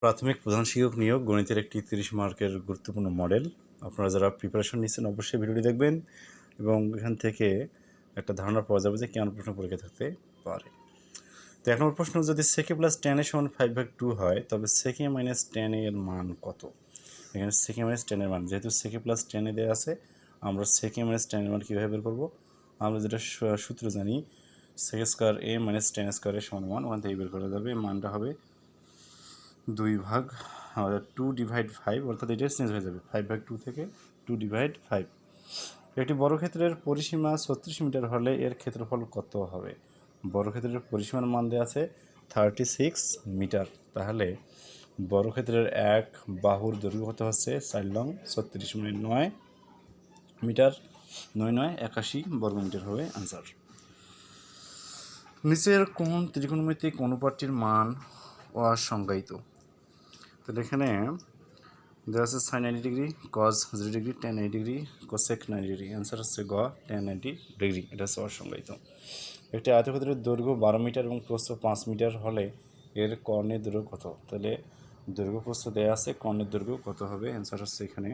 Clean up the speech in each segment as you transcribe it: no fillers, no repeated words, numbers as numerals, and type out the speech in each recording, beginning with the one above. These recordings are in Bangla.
প্রাথমিক প্রধান শিক্ষক নিয়োগ গণিতের একটি 30 মার্কের গুরুত্বপূর্ণ মডেল। আপনারা যারা প্রিপারেশন নিচ্ছেন অবশ্যই ভিডিওটি দেখবেন এবং এখান থেকে একটা ধারণা পাওয়া যাবে যে কেমন প্রশ্ন পরীক্ষা থাকতে পারে। তো 1 নম্বর প্রশ্ন, যদি sec + tan এর সমান 5/2 হয় তবে sec - tan এর মান কত? এখানে sec - tan এর মান, যেহেতু sec + tan দেওয়া আছে, আমরা sec - tan এর মান কীভাবে বের করব? আমরা যেটা সূত্র জানি, sec স্কয়ার a - tan স্কয়ারের সমান 1, ওখান থেকে বের করা যাবে। মানটা হবে 2/5, অর্থাৎ এটা চেঞ্জ হয়ে যাবে 5/2 থেকে 2/5। একটি বর্গক্ষেত্রের পরিসীমা 36 মিটার হলে এর ক্ষেত্রফল কত হবে? বর্গক্ষেত্রের পরিসীমার মান দেওয়া আছে 36 মিটার। তাহলে বর্গক্ষেত্রের এক বাহুর দৈর্ঘ্য কত হচ্ছে 4 লং 36 মানে 9 মিটার, 9 9 81 বর্গমিটার হবে আনসার। নিচের কোন ত্রিকোণমিতিক অনুপাতটির মান অসংজ্ঞায়িত? তাহলে এখানে দেওয়া আছে sin 90 degree, cos 0 degree, tan 90 degree, cosec 90 degree. Answer হচ্ছে গ, tan 90 ডিগ্রি। এটা হচ্ছে অসংজ্ঞায়িত। একটি আয়তক্ষেত্রের দৈর্ঘ্য 12 মিটার এবং প্রস্থ 5 মিটার হলে এর কর্ণের দৈর্ঘ্য কত? তাহলে দৈর্ঘ্য প্রস্থ দেওয়া আছে, কর্ণের দৈর্ঘ্য কত হবে? অ্যান্সার হচ্ছে এখানে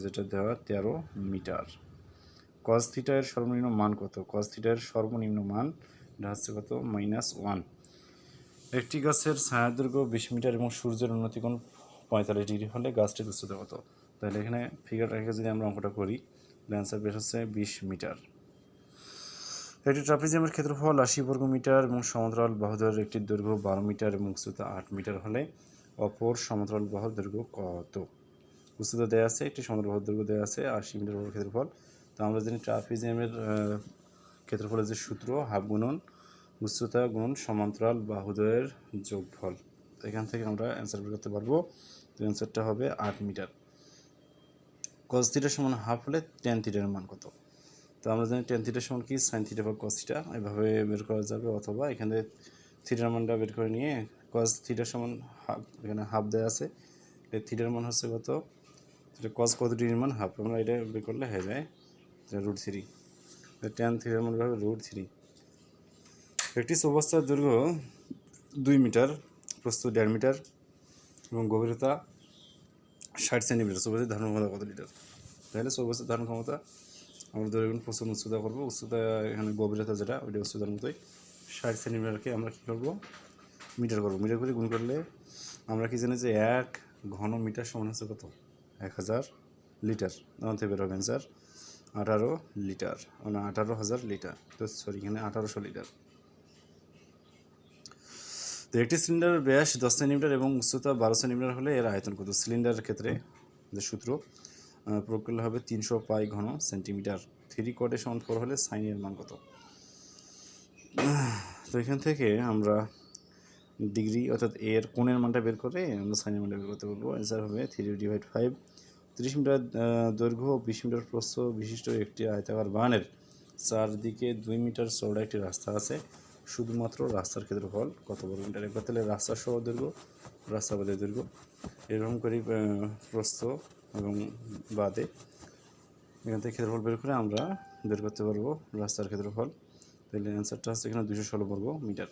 যেটা দেওয়া 13 মিটার। cos θ এর সর্বনিম্ন মান কত? cos θ এর সর্বনিম্ন মান এটা হচ্ছে কত? -1। একটি গাছের ছায়ার দৈর্ঘ্য 20 মিটার এবং সূর্যের উন্নতিকোণ 45 ডিগ্রি হলে গাছটির উচ্চতা কত? তাহলে এখানে ফিগার রেখে যদি আমরা অঙ্কটা করি, অ্যান্সার বের হচ্ছে 20 মিটার। একটি ট্রাপিজিয়ামের ক্ষেত্রফল 80 বর্গ মিটার এবং সমান্তরাল বাহুদ্বয়ের একটি দৈর্ঘ্য 12 মিটার এবং উচ্চতা 8 মিটার হলে অপর সমান্তরাল বাহুর দৈর্ঘ্য কত? উচ্চতা দেওয়া আছে, একটি সমান্তরাল বাহুর দৈর্ঘ্য দেওয়া আছে 80 মিটার বর্গ ক্ষেত্রফল। তো আমরা জানি ট্রাপিজিয়ামের ক্ষেত্রফলের যে সূত্র, হাফ গুণন উচ্চতা গুণন সমান্তরাল বাহুদ্বয়ের যোগফল। তো এখান থেকে আমরা অ্যান্সার বের করতে পারবো। তো অ্যান্সারটা হবে 8 মিটার। cos θ সমান হাফ হলে tan θ এর মান কত? তো আমরা জানি tan θ সমান কি sin θ বা cos θ, এভাবে বের করা যাবে, অথবা এখানে থিটার মানটা বের করে নিয়ে cos θ সমান হাফ, এখানে হাফ দেওয়া আছে, থিটার মান হচ্ছে কত? এটা cos কত ডিগ্রির মান হাফ, আমরা এটা বের করলে হয়ে যায় √3। tan θ এর মান হবে √3। একটি চৌবাচ্চার দৈর্ঘ্য 2 মিটার, প্রস্থ 1.5 মিটার এবং গভীরতা 60 সেন্টিমিটার। চৌবাচ্চার ধারণ ক্ষমতা কত লিটার? তাহলে চৌবাচ্চার ধারণ ক্ষমতা আমরা ধরে গুণ প্রচুর উচ্চতা করবো, উচ্চতা এখানে গভীরতা যেটা ওইটা উচ্চতার মতোই 60 সেন্টিমিটারকে আমরা কী করবো? মিটার করবো। মিটার করে গুণ করলে আমরা কি জানি যে 1 ঘন মিটার সমান হচ্ছে কত? 1000 লিটার। তখন থেকে বের হবে অ্যান্সার 18 লিটার, মানে 18,000 লিটার। তো সরি, এখানে 1800 লিটার। তো একটি সিলিন্ডারের ব্যাস 10 সেন্টিমিটার এবং উচ্চতা 12 সেন্টিমিটার হলে এর আয়তন কত? সিলিন্ডারের ক্ষেত্রে যে সূত্র প্রয়োগ করলে হবে 300 পাই ঘন সেন্টিমিটার। 3 কোয়াটে সমান 4 হলে সাইন এর মান কত? তো এখান থেকে আমরা ডিগ্রি অর্থাৎ এর কোণের মানটা বের করে আমরা সাইনের মানটা বের করতে পারবো। অ্যান্সার হবে 3/5। 30 মিটার দৈর্ঘ্য 20 মিটার প্রস্থ বিশিষ্ট একটি আয়তাকার বাগানের চারদিকে 2 মিটার চওড়া একটি রাস্তা আছে। শুধুমাত্র রাস্তার ক্ষেত্রফল কত বর্গ মিটার? একবার তাহলে রাস্তার সহ দৈর্ঘ্য, রাস্তা বাদে দৈর্ঘ্য, এরকম করে প্রস্থ এবং বাদে এখান থেকে ক্ষেত্রফল বের করে আমরা বের করতে পারবো রাস্তার ক্ষেত্রফল। তাহলে অ্যান্সারটা হচ্ছে এখানে 216 বর্গ মিটার।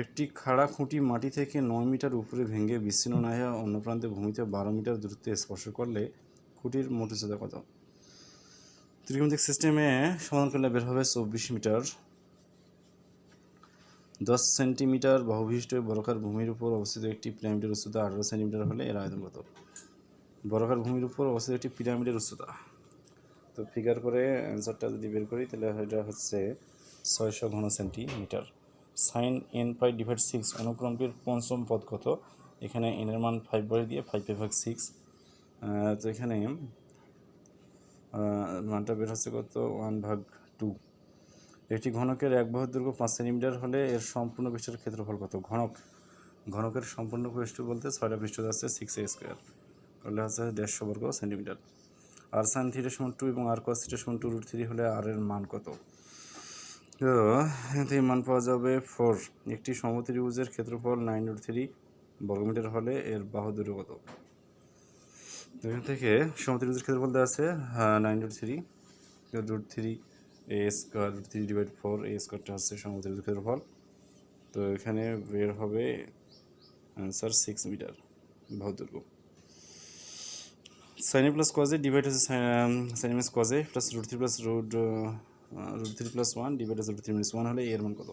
একটি খাড়া খুঁটি মাটি থেকে 9 মিটার উপরে ভেঙে বিচ্ছিন্ন না হয়ে অন্য প্রান্তে ভূমিতে 12 মিটার দূরত্বে স্পর্শ করলে খুঁটির মোট উচ্চতা কত? ত্রিকোণমিতিক সিস্টেমে সমাধান করলে বের হবে 24 মিটার। 10 সেন্টিমিটার বাহুবিশিষ্ট বর্গাকার ভূমির উপর অবস্থিত একটি পিরামিডের উচ্চতা 18 সেন্টিমিটার হলে এর আয়তন কত? বর্গাকার ভূমির উপর অবস্থিত একটি পিরামিডের উচ্চতা, তো ফিগার করে অ্যান্সারটা যদি বের করি তাহলে এটা হচ্ছে 600 ঘন সেন্টিমিটার। সাইন n π/6 অনুক্রমটির পঞ্চম পদ কত? এখানে n এর মান 5 বলে দিয়ে 5/6। তো এখানে মানটা বের হচ্ছে কত? 1/2। একটি ঘনকের এক বাহুর দৈর্ঘ্য 5 সেন্টিমিটার হলে এর সম্পূর্ণ পৃষ্ঠের ক্ষেত্রফল কত? ঘনকের সম্পূর্ণ পৃষ্ঠ বলতে 6টা পৃষ্ঠ আছে, 6a² করলে হচ্ছে 150 বর্গ সেন্টিমিটার। আর সাইন থিটা সমান 2 এবং আর কস থিটা সমান 2√3 হলে আর এর মান কত? তো এখান থেকে মান পাওয়া যাবে 4। একটি সমত্রিভুজের ক্ষেত্রফল 9√3 বর্গমিটার হলে এর বাহু দৈর্ঘ্য কত? এখান থেকে সমত্রিভুজের ক্ষেত্রফল দেওয়া আছে 9√3 √3a², √3/4 a² হচ্ছে সমত্রিভুজের ক্ষেত্রফল। তো এখানে বের হবে অ্যান্সার 6 মিটার বাহু দৈর্ঘ্য। Sine A plus cos A divide হচ্ছে sine minus cos A plus √3 plus √3 plus 1 divide হচ্ছে √3 minus 1 হলে এর মান কত?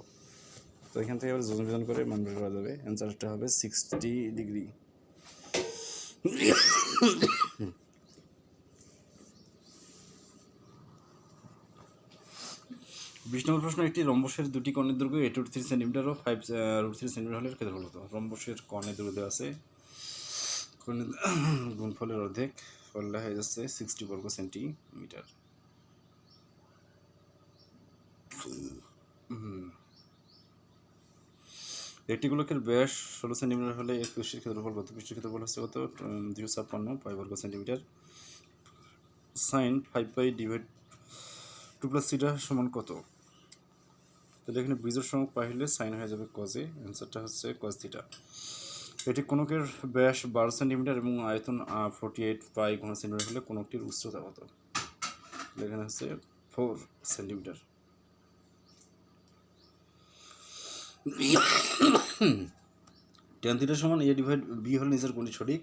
তো এখান থেকে আবার যোজন বিয়োজন করে মান বের করা যাবে। অ্যান্সারটা হবে 60 ডিগ্রি। 20 নম্বর প্রশ্ন, একটি রম্বসের দুটি কর্ণের দৈর্ঘ্য 8√3 সেন্টিমিটার ও 5√3 সেন্টিমিটার হলে ক্ষেত্রফল কত? রম্বসের কর্ণের দৈর্ঘ্য দেওয়া আছে, কর্ণের গুণফলের অর্ধেক, ফলটা হয়ে যাচ্ছে 60 বর্গ সেন্টিমিটার। একটি গোলকের ব্যাস 16 সেন্টিমিটার হলে এর পৃষ্ঠের ক্ষেত্রফল কত? পৃষ্ঠের ক্ষেত্রফল হচ্ছে কত? 256 পাই বর্গ centimetre. Sine 5 pi divide 2 plus theta সমান কত? তাহলে এখানে বিজোড় সহগ পাই হলে সাইন হয়ে যাবে কজে, অ্যান্সারটা হচ্ছে কজ থিটা। এটি কোণকের ব্যাস 12 সেন্টিমিটার এবং আয়তন 48 পাই ঘন সেন্টিমিটার হলে কোণকটির উচ্চতা কত? এখানে হচ্ছে 4 সেন্টিমিটার। ট্যান থিটা সমান এ ডিভাইড বি হলে নিচের কোনটি সঠিক?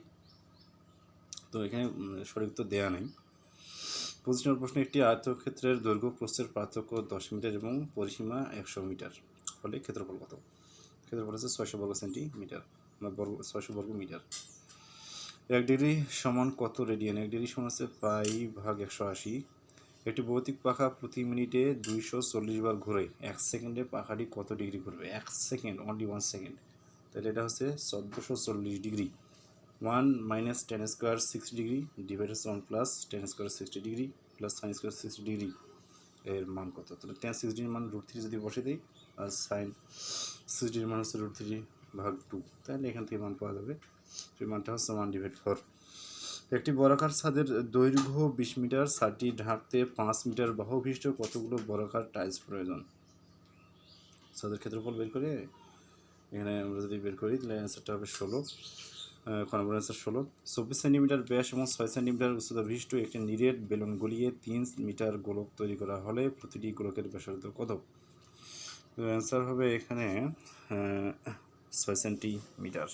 তো এখানে সঠিক তো দেয়া নেই। 25 নম্বর প্রশ্ন, একটি আয়তক্ষেত্রের দৈর্ঘ্য প্রস্থের পার্থক্য 10 মিটার এবং পরিসীমা 100 মিটার হলে ক্ষেত্রফল কত? ক্ষেত্রফল হচ্ছে 600 বর্গ সেন্টিমিটার, 600 বর্গ মিটার। 1 ডিগ্রি সমান কত রেডিয়ান? 1 ডিগ্রি সমান হচ্ছে পাই ভাগ 180। একটি ভৌতিক পাখা প্রতি মিনিটে 240 বার ঘুরে, 1 সেকেন্ডে পাখাটি কত ডিগ্রি ঘুরবে? 1 সেকেন্ড, অনলি 1 সেকেন্ড। তাহলে এটা হচ্ছে 1440 degree. 1 minus tan square 60 degree divide হচ্ছে 1 plus tan square 60 degree plus sine square 60 degree, এর মান কত? তাহলে টেন 60 ডিগ্রির মান √3 যদি বসে দিই আর সাইন 60 ডিগ্রির মান হচ্ছে √3 ভাগ 2, তাহলে এখান থেকে মান পাওয়া যাবে। সেই মানটা হচ্ছে 1/4। একটি বর্গাকার ছাদের দৈর্ঘ্য 20 মিটার, ছাদটি ঢাকতে 5 মিটার বাহু বিশিষ্ট কতগুলো বর্গাকার টাইলস প্রয়োজন? ছাদের ক্ষেত্রফল বের করে এখানে আমরা যদি বের করি তাহলে অ্যান্সারটা হবে 16। নম্বর অ্যান্সার 16। 24 সেন্টিমিটার ব্যাস এবং 6 সেন্টিমিটার উচ্চতা বিশিষ্ট একটি নিরেট বেলুন গলিয়ে 3 মিটার গোলক তৈরি করা হলে প্রতিটি গোলকের ব্যাসার্ধ কত? অ্যান্সার হবে এখানে 6 সেন্টিমিটার।